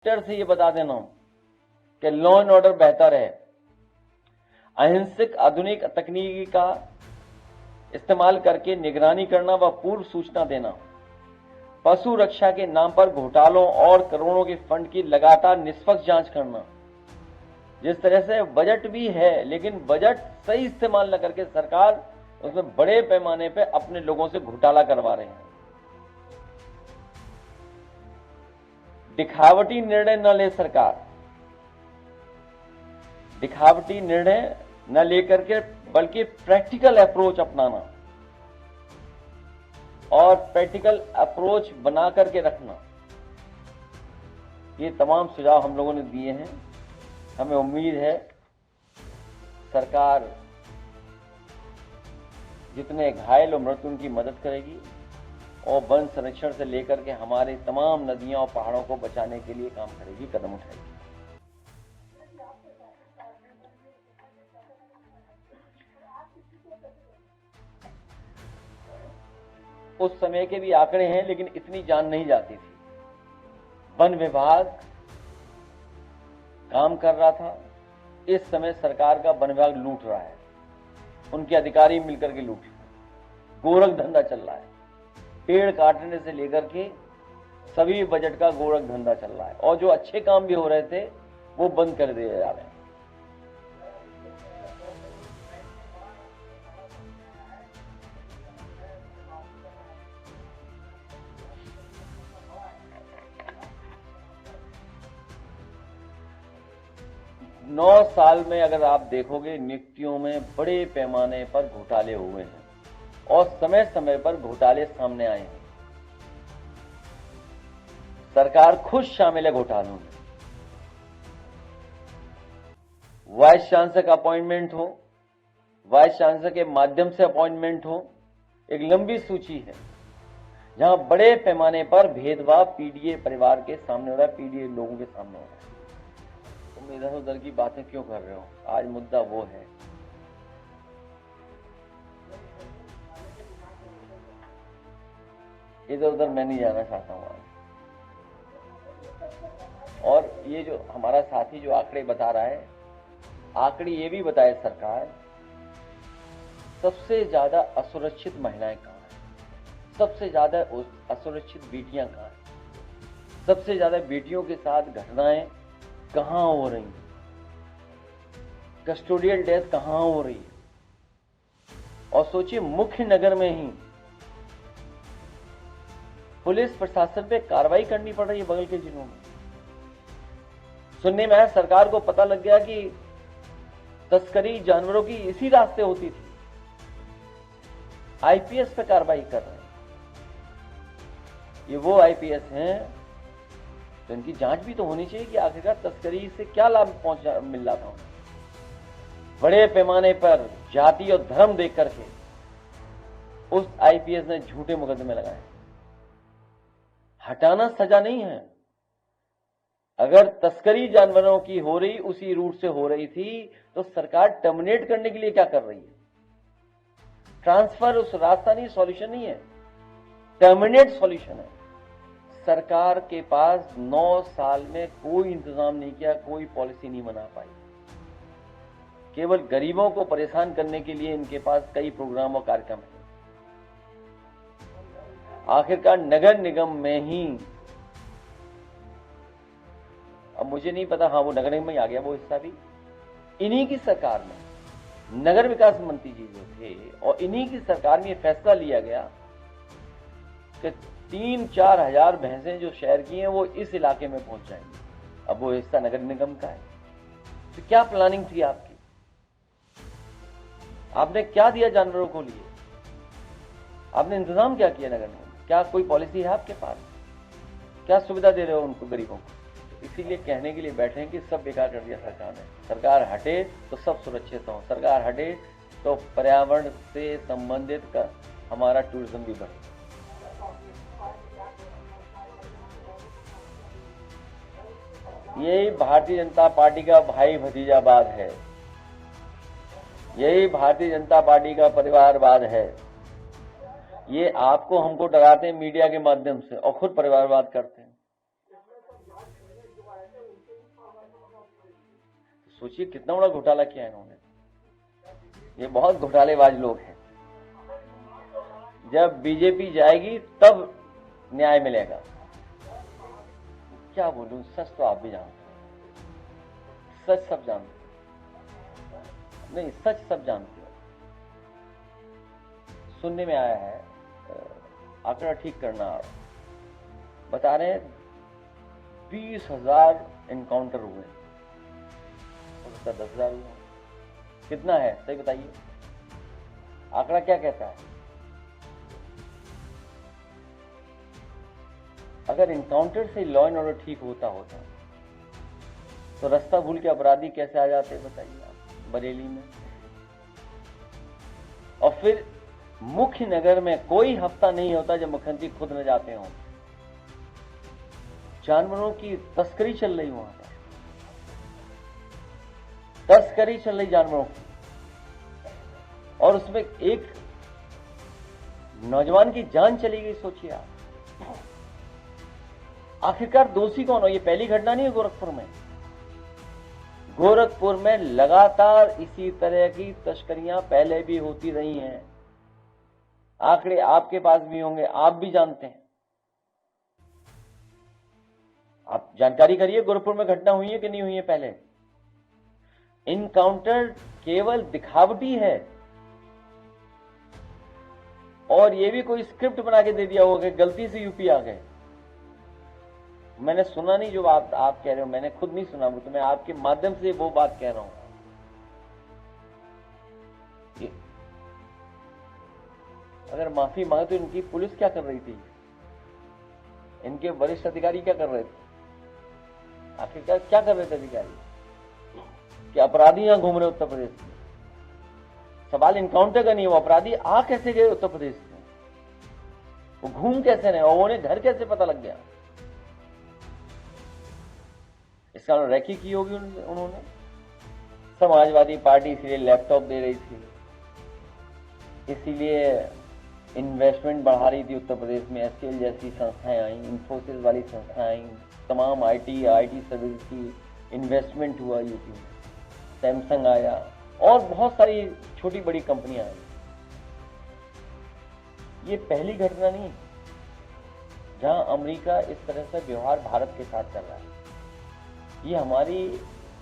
से ये बता देना कि लॉ एंड ऑर्डर बेहतर है, अहिंसक आधुनिक तकनीकी का इस्तेमाल करके निगरानी करना व पूर्व सूचना देना, पशु रक्षा के नाम पर घोटालों और करोड़ों के फंड की लगातार निष्पक्ष जांच करना। जिस तरह से बजट भी है, लेकिन बजट सही इस्तेमाल न करके सरकार उसमें बड़े पैमाने पे अपने लोगों से घोटाला करवा रहे हैं। दिखावटी निर्णय न ले सरकार, दिखावटी निर्णय न लेकर के बल्कि प्रैक्टिकल अप्रोच अपनाना और प्रैक्टिकल अप्रोच बना करके रखना, ये तमाम सुझाव हम लोगों ने दिए हैं। हमें उम्मीद है सरकार जितने घायल और मृत उनकी मदद करेगी और वन संरक्षण से लेकर के हमारे तमाम नदियों और पहाड़ों को बचाने के लिए काम करेगी, कदम उठाएगी। उस समय के भी आंकड़े हैं, लेकिन इतनी जान नहीं जाती थी। वन विभाग काम कर रहा था, इस समय सरकार का वन विभाग लूट रहा है, उनके अधिकारी मिलकर के लूट रहे हैं, गोरख धंधा चल रहा है। पेड़ काटने से लेकर के सभी बजट का गोरख धंधा चल रहा है, और जो अच्छे काम भी हो रहे थे वो बंद कर दिए जा रहे हैं। नौ साल में अगर आप देखोगे नियुक्तियों में बड़े पैमाने पर घोटाले हुए हैं और समय समय पर घोटाले सामने आए हैं। सरकार खुद शामिल है घोटालों में। वाइस चांसलर का अपॉइंटमेंट हो, वाइस चांसलर के माध्यम से अपॉइंटमेंट हो, एक लंबी सूची है जहां बड़े पैमाने पर भेदभाव पीडीए परिवार के सामने हो रहा है, पीडीए लोगों के सामने हो रहा है। तुम इधर उधर की बातें क्यों कर रहे हो? आज मुद्दा वो है। इधर उधर मैं नहीं जाना चाहता हूं आज। और ये जो हमारा साथी जो आंकड़े बता रहा है, आंकड़े ये भी बताए सरकार, सबसे ज्यादा असुरक्षित महिलाएं कहां हैं, सबसे ज्यादा असुरक्षित बेटियां कहां हैं, सबसे ज्यादा बेटियों के साथ घटनाएं कहां हो रही हैं, कस्टोडियल डेथ कहां हो रही है। और सोचिए, मुख्य नगर में ही पुलिस प्रशासन पे कार्रवाई करनी पड़ रही है बगल के जिलों में। सुनने में आया सरकार को पता लग गया कि तस्करी जानवरों की इसी रास्ते होती थी, आईपीएस पे कार्रवाई कर रहे हैं। ये वो आईपीएस हैं तो इनकी जांच भी तो होनी चाहिए कि आखिरकार तस्करी से क्या लाभ मिल रहा था। बड़े पैमाने पर जाति और धर्म देख करके उस आईपीएस ने झूठे मुकदमे लगाए। हटाना सजा नहीं है। अगर तस्करी जानवरों की हो रही, उसी रूट से हो रही थी, तो सरकार टर्मिनेट करने के लिए क्या कर रही है? ट्रांसफर उस रास्ता नहीं, सॉल्यूशन नहीं है, टर्मिनेट सॉल्यूशन है। सरकार के पास 9 साल में कोई इंतजाम नहीं किया, कोई पॉलिसी नहीं बना पाई। केवल गरीबों को परेशान करने के लिए इनके पास कई प्रोग्राम और कार्यक्रम हैं। आखिरकार नगर निगम में ही, अब मुझे नहीं पता, हाँ वो नगर निगम में आ गया वो हिस्सा भी, इन्हीं की सरकार में नगर विकास मंत्री जी जो थे, और इन्हीं की सरकार में फैसला लिया गया कि 3-4 हजार भैंसें जो शहर की हैं वो इस इलाके में पहुंच जाएंगी। अब वो हिस्सा नगर निगम का है। तो क्या प्लानिंग थी आपकी? आपने क्या दिया जानवरों को लिए? आपने इंतजाम क्या किया नगर निगम? क्या कोई पॉलिसी है आपके पास? क्या सुविधा दे रहे हो उनको, गरीबों को? इसीलिए कहने के लिए बैठे हैं कि सब बेकार कर दिया सरकार ने। सरकार हटे तो सब सुरक्षित हो, सरकार हटे तो पर्यावरण से संबंधित हमारा टूरिज्म भी बढ़े। यही भारतीय जनता पार्टी का भाई भतीजावाद है, यही भारतीय जनता पार्टी का परिवारवाद है। ये आपको हमको डराते हैं मीडिया के माध्यम से और खुद परिवारवाद करते हैं। सोचिए कितना बड़ा घोटाला किया इन्होंने। ये बहुत घोटालेबाज लोग हैं। जब बीजेपी जाएगी तब न्याय मिलेगा। क्या बोलूं, सच तो आप भी जानते हैं, सच सब जानते हो। नहीं, सच सब जानते हो। सुनने में आया है, आंकड़ा ठीक करना, बता रहे हैं 20,000 एनकाउंटर हुए, उसका 10,000 हुआ। कितना है सही बताइए, आंकड़ा क्या कहता है? अगर इनकाउंटर से लॉ एंड ऑर्डर ठीक होता तो रास्ता भूल के अपराधी कैसे आ जाते बताइए आप बरेली में। और फिर मुख्य नगर में कोई हफ्ता नहीं होता जब मुख्यमंत्री खुद न जाते हों। जानवरों की तस्करी चल रही वहां पर, तस्करी चल रही जानवरों की, और उसमें एक नौजवान की जान चली गई। सोचिए आप, आखिरकार दोषी कौन हो? ये पहली घटना नहीं है गोरखपुर में। गोरखपुर में लगातार इसी तरह की तस्करियां पहले भी होती रही हैं। आंकड़े आपके पास भी होंगे, आप भी जानते हैं। आप जानकारी करिए, गोरखपुर में घटना हुई है कि नहीं हुई है पहले। इनकाउंटर केवल दिखावटी है, और ये भी कोई स्क्रिप्ट बना के दे दिया होगा कि गलती से यूपी आ गए। मैंने सुना नहीं जो आप कह रहे हो, मैंने खुद नहीं सुना, तो मैं आपके माध्यम से वो बात कह रहा हूं। अगर माफी मांगे तो इनकी पुलिस क्या कर रही थी, इनके वरिष्ठ अधिकारी क्या कर रहे थे? आखिरकार क्या कर रहे थे अधिकारी? कि अपराधी यहां घूम रहे उत्तर प्रदेश में। सवाल इनकाउंटर का नहीं, वो अपराधी आ कैसे गए उत्तर प्रदेश में, वो घूम कैसे रहे, और उन्हें घर कैसे पता लग गया? इसका रेकी की होगी उन्होंने। समाजवादी पार्टी इसीलिए लैपटॉप दे रही थी, इसीलिए इन्वेस्टमेंट बढ़ा रही थी उत्तर प्रदेश में। एसकेएल जैसी संस्थाएं आई, इंफोसिस वाली संस्थाएं आई, तमाम आईटी सर्विस की इन्वेस्टमेंट हुआ यूपी में। सैमसंग आया और बहुत सारी छोटी बड़ी कंपनियां आई। ये पहली घटना नहीं जहां अमेरिका इस तरह से व्यवहार भारत के साथ कर रहा है। ये हमारी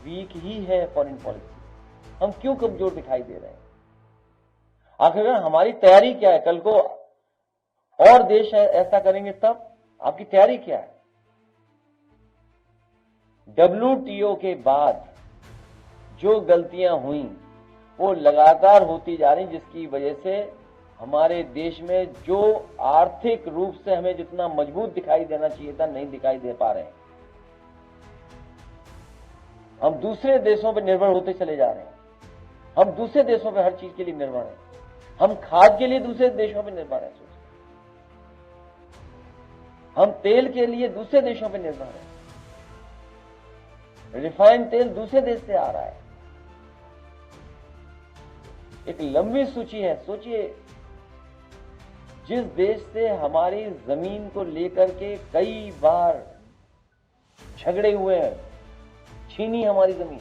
वीक ही है फॉरेन पॉलिसी। हम क्यों कमजोर दिखाई दे रहे हैं? आखिरकार हमारी तैयारी क्या है? कल को और देश ऐसा करेंगे तब आपकी तैयारी क्या है? WTO के बाद जो गलतियां हुई वो लगातार होती जा रही, जिसकी वजह से हमारे देश में जो आर्थिक रूप से हमें जितना मजबूत दिखाई देना चाहिए था, नहीं दिखाई दे पा रहे हैं। हम दूसरे देशों पर निर्भर होते चले जा रहे हैं। हम दूसरे देशों पर हर चीज के लिए निर्भर हैं। हम खाद के लिए दूसरे देशों पर निर्भर हैं। हम तेल के लिए दूसरे देशों पर निर्भर हैं। रिफाइंड तेल दूसरे देश से आ रहा है। एक लंबी सूची है। सोचिए, जिस देश से हमारी जमीन को लेकर के कई बार झगड़े हुए हैं, छीनी हमारी जमीन,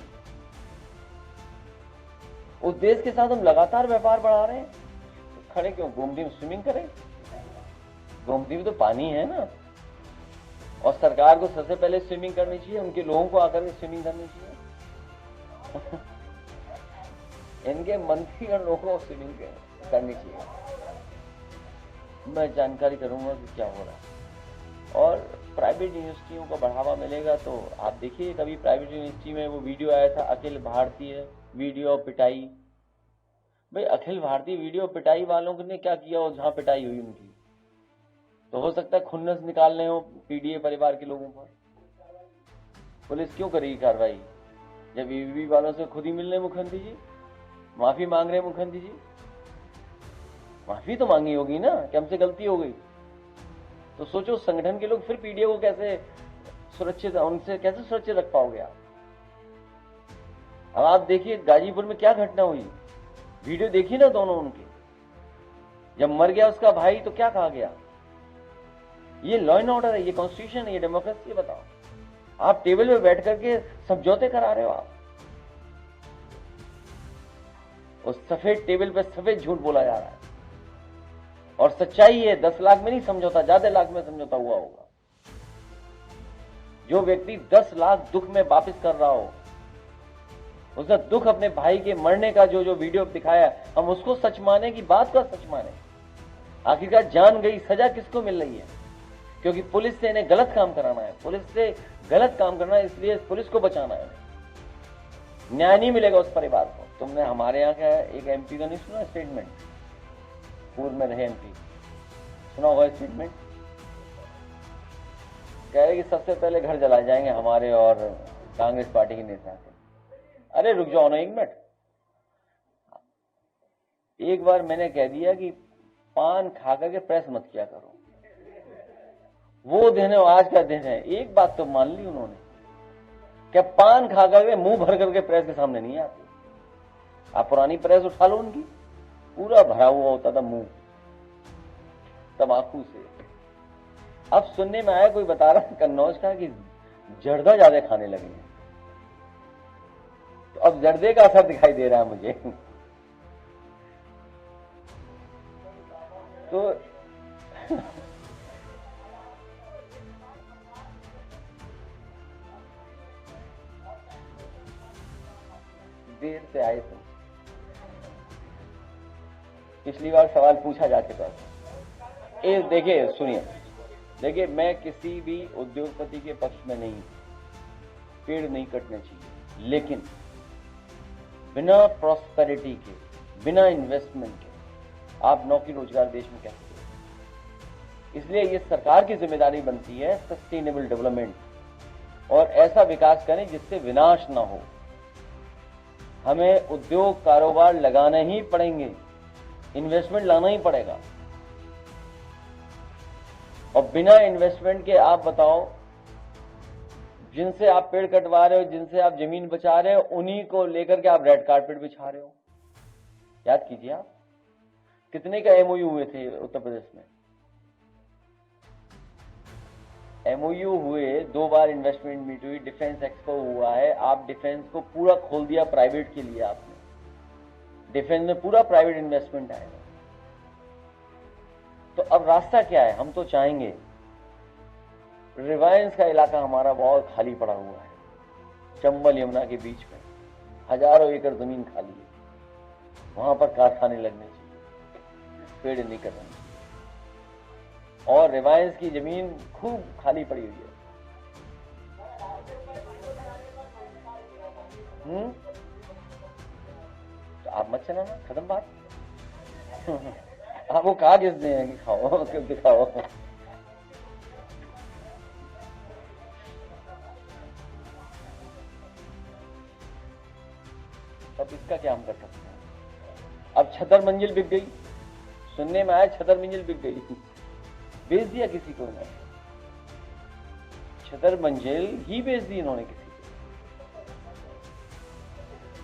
उस देश के साथ हम लगातार व्यापार बढ़ा रहे हैं। तो खड़े क्यों गोमती में स्विमिंग करें? गोमती में तो पानी है ना, और सरकार को सबसे पहले स्विमिंग करनी चाहिए, उनके लोगों को आकर के स्विमिंग करनी चाहिए। इनके मंत्री और लोगों को स्विमिंग करनी चाहिए। मैं जानकारी करूंगा कि क्या हो रहा है। और प्राइवेट यूनिवर्सिटियों को बढ़ावा मिलेगा तो आप देखिए, कभी प्राइवेट यूनिवर्सिटी में वो वीडियो आया था, अखिल भारतीय वीडियो पिटाई। भाई, अखिल भारतीय वीडियो पिटाई वालों ने क्या किया, और जहां पिटाई हुई उनकी, तो हो सकता है खुन्नस निकालने हो पीडीए परिवार के लोगों पर। पुलिस क्यों करेगी कार्रवाई जब ईवीवी वालों से खुद ही मिल रहे मुख्यमंत्री जी, माफी मांग रहे मुख्यमंत्री जी? माफी तो मांगी होगी ना कि हमसे गलती हो गई। तो सोचो, संगठन के लोग फिर पीडीए को कैसे सुरक्षित, उनसे कैसे सुरक्षित रख पाओगे आप? अब आप देखिए गाजीपुर में क्या घटना हुई, वीडियो देखिए ना दोनों उनके। जब मर गया उसका भाई तो क्या कहा गया? ये लॉ एंड ऑर्डर है, ये कॉन्स्टिट्यूशन है, ये डेमोक्रेसी है। बताओ, आप टेबल पे बैठ करके समझौते करा रहे हो आप। उस सफेद टेबल पे सफेद झूठ बोला जा रहा है। और सच्चाई है 10 लाख में नहीं समझौता, ज्यादा लाख में समझौता हुआ होगा। जो व्यक्ति 10 लाख दुख में वापिस कर रहा हो, उसने दुख अपने भाई के मरने का जो वीडियो दिखाया, हम उसको सच माने कि बात का सच माने? आखिरकार जान गई, सजा किसको मिल रही है? क्योंकि पुलिस से इन्हें गलत काम कराना है, पुलिस से गलत काम करना है, इसलिए पुलिस को बचाना है। न्याय नहीं मिलेगा उस परिवार को। तुमने हमारे यहाँ का एक एमपी का नहीं सुना स्टेटमेंट? पूर्व में रहे एमपी, सुना होगा स्टेटमेंट? कह रहे कि सबसे पहले घर जलाए जाएंगे हमारे और कांग्रेस पार्टी के नेता के। अरे रुक जाओ ना एक मिनट। एक बार मैंने कह दिया कि पान खा करके प्रेस मत किया करो, वो दिन है आज का दिन है। एक बात तो मान ली उन्होंने, क्या पान खा करके मुंह भर करके प्रेस के सामने नहीं आती। आप पुरानी प्रेस उठा लो, उनकी पूरा भरा हुआ होता था मुंह तंबाकू से। अब सुनने में आया, कोई बता रहा कन्नौज का, कि जर्दा ज्यादा खाने लगे हैं। तो अब जर्दे का असर दिखाई दे रहा है मुझे। तो देर से आए तुम, पिछली बार सवाल पूछा जा चुका था। देखिए सुनिए, देखिए मैं किसी भी उद्योगपति के पक्ष में नहीं, पेड़ नहीं कटने चाहिए, लेकिन बिना प्रॉस्पेरिटी के, बिना इन्वेस्टमेंट के आप नौकरी रोजगार देश में कैसे दें? इसलिए ये सरकार की जिम्मेदारी बनती है सस्टेनेबल डेवलपमेंट, और ऐसा विकास करें जिससे विनाश ना हो। हमें उद्योग कारोबार लगाने ही पड़ेंगे, इन्वेस्टमेंट लाना ही पड़ेगा। और बिना इन्वेस्टमेंट के आप बताओ, जिनसे आप पेड़ कटवा रहे हो, जिनसे आप जमीन बचा रहे हो, उन्हीं को लेकर के आप रेड कारपेट बिछा रहे हो। याद कीजिए आप कितने का एमओयू हुए थे उत्तर प्रदेश में। एमओयू हुए, 2 बार इन्वेस्टमेंट मीट हुई, डिफेंस एक्सपो हुआ है। आप डिफेंस को पूरा खोल दिया प्राइवेट के लिए, आपने डिफेंस में पूरा प्राइवेट इन्वेस्टमेंट आएगा। तो अब रास्ता क्या है? हम तो चाहेंगे, रिलायंस का इलाका हमारा बहुत खाली पड़ा हुआ है, चंबल यमुना के बीच में हजारों एकड़ जमीन खाली है, वहां पर कारखाने लगने चाहिए, पेड़ नहीं करने चाहिए। और रिलायंस की जमीन खूब खाली पड़ी हुई है। तो आप मत चलाना, खत्म बात। आपको कहा किसने है कि खाओ, क्यों दिखाओ? अब इसका क्या हम कर सकते हैं? अब छतर मंजिल बिक गई, सुनने में आया छतर मंजिल बिक गई, बेच दिया किसी को ने, छतर मंजिल ही बेच दी इन्होंने किसी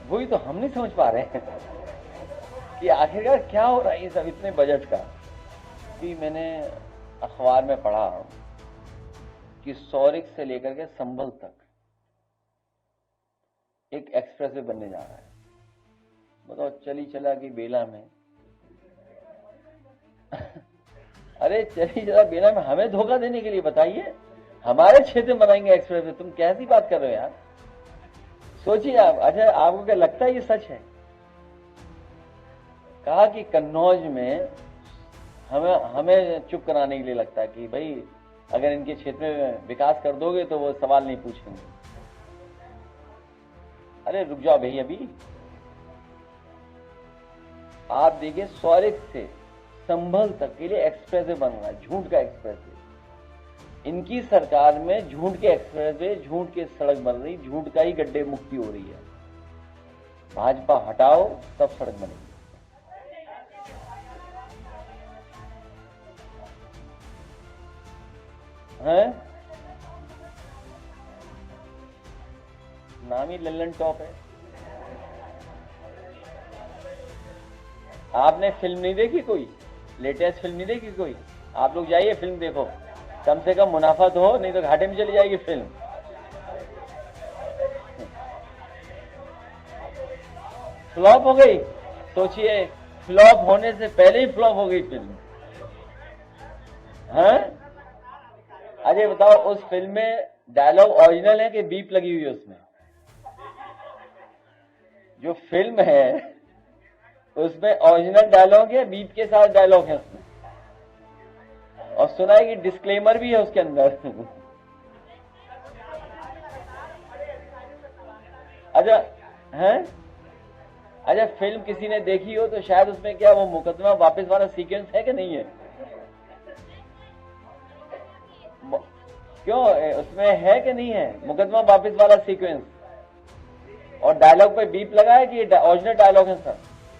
को। वही तो हम नहीं समझ पा रहे हैं कि आखिरकार क्या हो रहा है ये सब इतने बजट का। कि मैंने अखबार में पढ़ा कि सौरिक से लेकर के संभल तक एक एक्सप्रेसवे बनने जा रहा है। बताओ, चली चला की बेला में अरे चली चला बेला में हमें धोखा देने के लिए, बताइए, हमारे क्षेत्र में बनाएंगे एक्सप्रेसवे। तुम कैसी बात कर रहे हो यार? सोचिए आप। अच्छा, आपको क्या लगता है ये सच है? कहा कि कन्नौज में हमें चुप कराने के लिए लगता है कि भाई अगर इनके क्षेत्र में विकास कर दोगे तो वो सवाल नहीं पूछेंगे। अरे रुक जाओ भैया, अभी आप देखिए, सौरिक से संभल तक के लिए एक्सप्रेसवे बन रहा है, झूठ का एक्सप्रेसवे। इनकी सरकार में झूठ के एक्सप्रेसवे, झूठ के सड़क बन रही, झूठ का ही गड्ढे मुक्ति हो रही है। भाजपा हटाओ तब सड़क बनेगी। है नाम ही लल्लन टॉप है। आपने फिल्म नहीं देखी? कोई लेटेस्ट फिल्म नहीं देखी कोई? आप लोग जाइए फिल्म देखो, कम से कम मुनाफा तो हो, नहीं तो घाटे में चली जाएगी फिल्म। फ्लॉप हो गई, सोचिए, फ्लॉप होने से पहले ही फ्लॉप हो गई फिल्म। हैं? अजय बताओ, उस फिल्म में डायलॉग ओरिजिनल है कि बीप लगी हुई है उसमें? जो फिल्म है उसमें ओरिजिनल डायलॉग है, बीप के साथ डायलॉग है उसमें, और सुना है कि डिस्क्लेमर भी है उसके अंदर। अच्छा हैं? अच्छा, फिल्म किसी ने देखी हो तो शायद उसमें क्या वो मुकदमा वापस वाला सीक्वेंस है कि नहीं है? क्यों, उसमें है कि नहीं है मुकदमा वापस वाला सीक्वेंस? और डायलॉग पे बीप लगा है कि ओरिजिनल डायलॉग है सर?